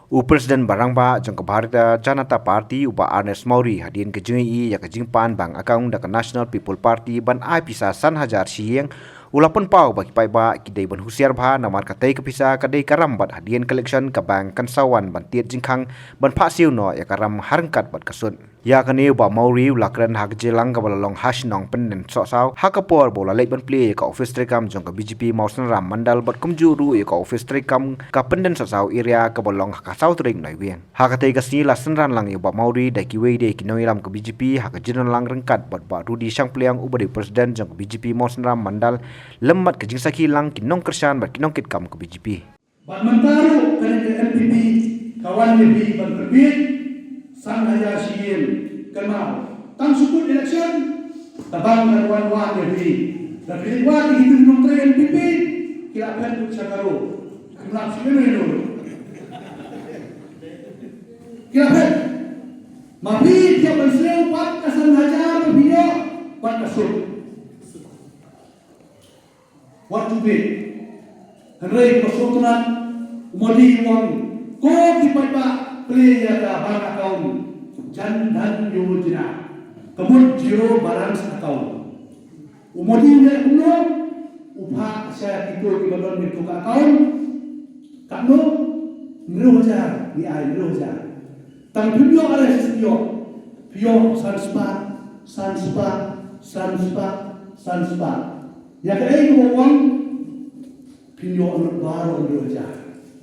Presiden Barangba jangka Bharata Janata Party upa Ernest Maury hadian ke jengi ya ke jingpan bang akaun da National People Party ban ai pisa san hajar siang ulapan pau bagi pai ba kidai ban husiar bha namar katai ke pisa kadai karam bat hadian collection ke bang kansawan ban tiet jingkhang ban phasiu no ya karam harangkat bat kasun ya kane ba Maury ulakran hak jelang ka balalong hasnong penden so saw hakapor bola lek ban play ka office trekam jangka BJP Mausan Ram mandal bat kumjuru ya ka office trekam ka penden so saw area ka balong South Ring Nai Wiang. Hakatai kasni la senran lang yo ba Maury da kiwei de kinoiram ke BJP hak jinon lang rengkat bat ba Rudi Sang Pliang ubade presiden jang ke BJP Mosnram mandal lemmat ke jingsaki lang kinong kersan bat kinong kit kam ke BJP. Bat mentaru kan ke MPP kawan MPP ban berbit sang hajar siem kenal tang sukut election tabang kawan wa MPP da pilih wa hitung nomor MPP kira kan tu sakaro kenal siem Kira mapi dia berseru buat kesan hajar video buat kasut. Waktu be, henry kesutunan umadi uang ko kipai pak beli ada barang akaun jan dan yojana kemudian jiro barang akaun umadi dia kuno upah saya itu kibadon itu akaun kamu nero hajar di air nero hajar tang video ada video sanspa ya kai ko wang video baru aja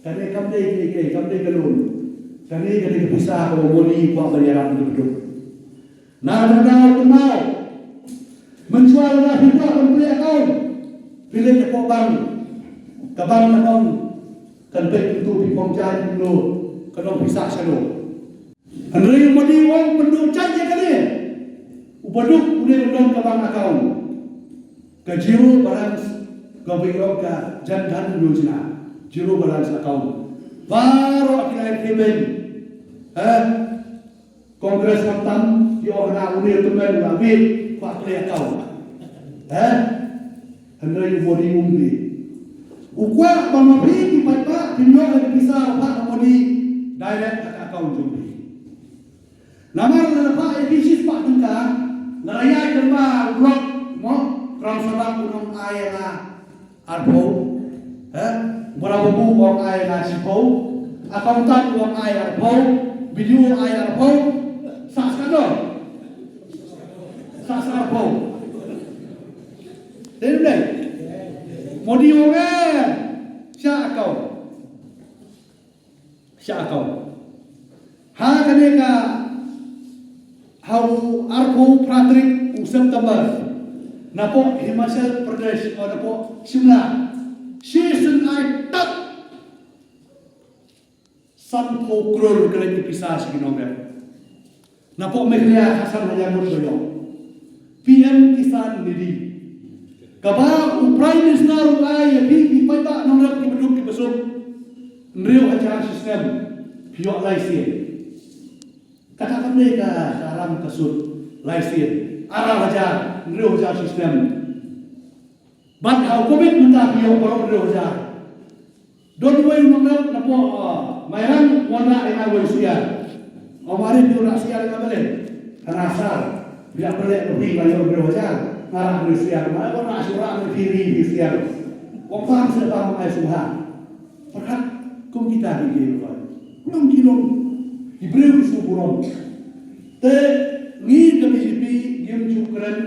kane kamde galun kane bisa ko moni ko bayaran duduk na ada kenal menjual na video komplit akaun pilih ke bang kabang akaun kan itu di pongjan dulu kalau bisa selo Henry madi wang penduk janji kali. Ubaduk boleh undang ke bank akaun. Ke jiro balance ke biro ke jan dan yojana. Jiro balance akaun. Baru akhirnya payment. Kongres Kamtam yo na unir teman labit pak kali akaun. Henry madi umbi. Ukwa pamapi di patpa dinyo bisa pak madi direct akaun jumbi. Namar na pa ebisis pa tungka naraya demba blok mo kram sabang unong aya na arpo berapa bu wong aya na sipo akuntan wong aya arpo video aya arpo saskado arpo dene modi wong sya kau ha kaneka Hau arko pratrik September napo Himachal Pradesh o napo Shimla season ay tak sampo krore kali pisah siginomer napo Meglia Hasan Hayamun Doyo PM Kisan Nidhi kabak Prime Minister ay bi pata nomor kibeduk kibesuk nriu hajar sistem pio laisi katakan mereka dalam kasut laisir arah aja nriu aja sistem ban hau covid minta pio baru nriu aja don way nomor napo mayang wana ina way sia omari pio rasia ina bele rasar biar bele lebih bayo nriu aja ngarah nriu sia mana wana asura nri sia wong paham sebab ai suha perhat kum kita di belum kilom Ibreu suburon te ni ke BJP gem cukran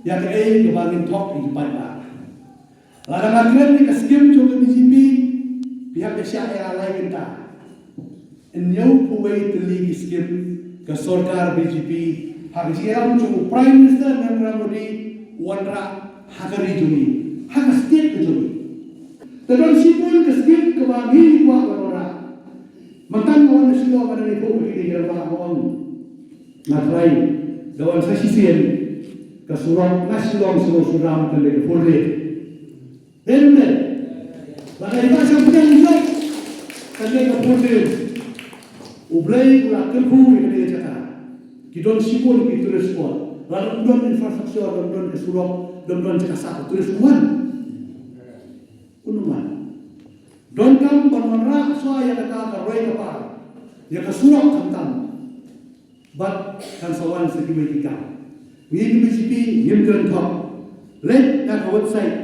ya ke kebangin top di depan ba ladang keren ni ke skim cu BJP pihak Asia era lain kita enyo puwei teli skim ke sarkar BJP hak jiram cu Prime Minister Narendra Modi wanra hagari jumi hak state ke jumi teron sipun ke skim kebangin wa Mantan kawan silo pada nipu begini dalam kawan natrai dawan sasisian kesurang nasilong suram kali fulde benar bagai macam penjajah kali fulde ublai ulah kerbu ini cakap kita sipun kita respon lalu don infrastruktur don kesurang don cakap satu terus kuan kunuman Don kam banwanra so ya kata ka roi ka pa. Ya ka surok kantam. But kan sawan sa kiwi kita. Ni BCP nim kan thop. Let na ka website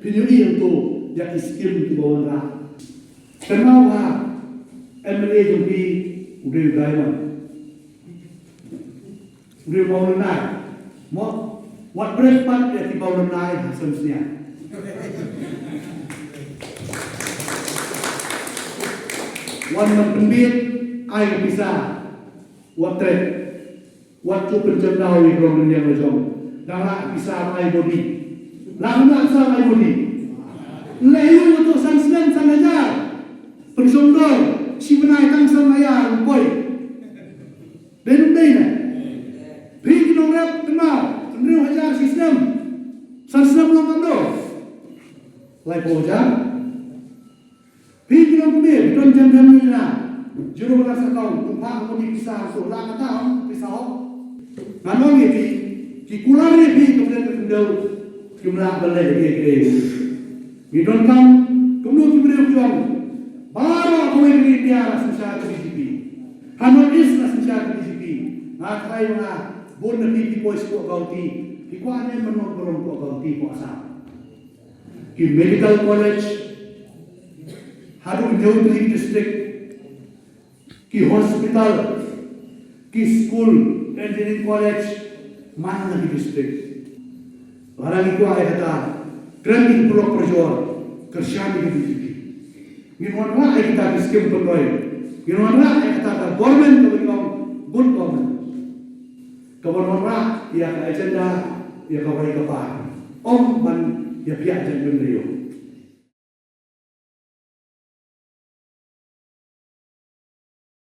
pinuli yang tu ya iskim ki banwanra. Kenal ha MLA jumpi udah gaya. Udah mau naik. Mau wat berempat ya di bawah naik hasilnya. Wan menpembit air bisa wat trek wat tu penjernau yang orang yang macam dah lah bisa air body lang nak sa air body leyu tu sansen sanaja persondol si benai tang sanaya boy dan dena pergi norap kenal sendiri hajar sistem sansen belum ando lai bojan pergi norap don jam na juru rasa kau tumpah ko di pisah so la kata pisah nganong ye ki kular ye pi kemudian kendau jumlah balai ye ni don kam kemudian kibri uang baru ko ye dia susah ke BCP hanon is na susah ke BCP ngakai na bon na pi pois ko gauti ki ko ane menon borong ko gauti ko asa ki medical college Hadun Jauh District ki hospital ki school engineering college mana lagi district barang itu ayat kata training pulau perjual kerja di BCP gimana ayat kita skim berdoa gimana ayat kata government to become good government government ya agenda ya kawai kapal ban ya pihak jangan beliau